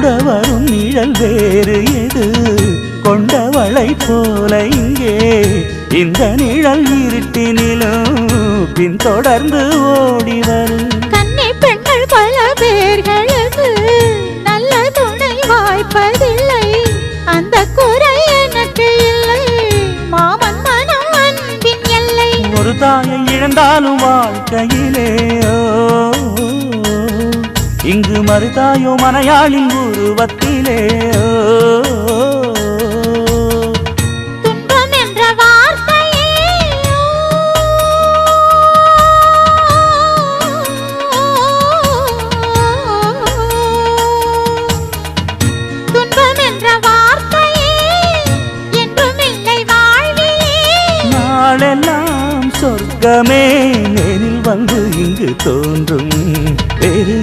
கூட வரும் நிழல் வேறு எது கொண்டவளை போல இங்கே இந்த நிழல் இருட்டினிலும் பின்தொடர்ந்து ஓடி வரும் கன்னி பெண்கள் பல பேர்களுக்கு நல்ல துணை வாய்ப்பதில்லை அந்த குறை எனக்கு இல்லை மாமன் மனம் அன்பின் எல்லை ஒரு தாயை இழந்தாலும் வாழ்க்கையிலே இங்கு மறுதாயோ மனையாளின் உருவத்திலே துன்பம் என்ற வார்த்தையே துன்பம் என்ற வார்த்தையே என்றும் இல்லை வாழ்விலே நாளெல்லாம் சொர்க்கமே நேரில் வந்து இங்கு தோன்றும் வேறு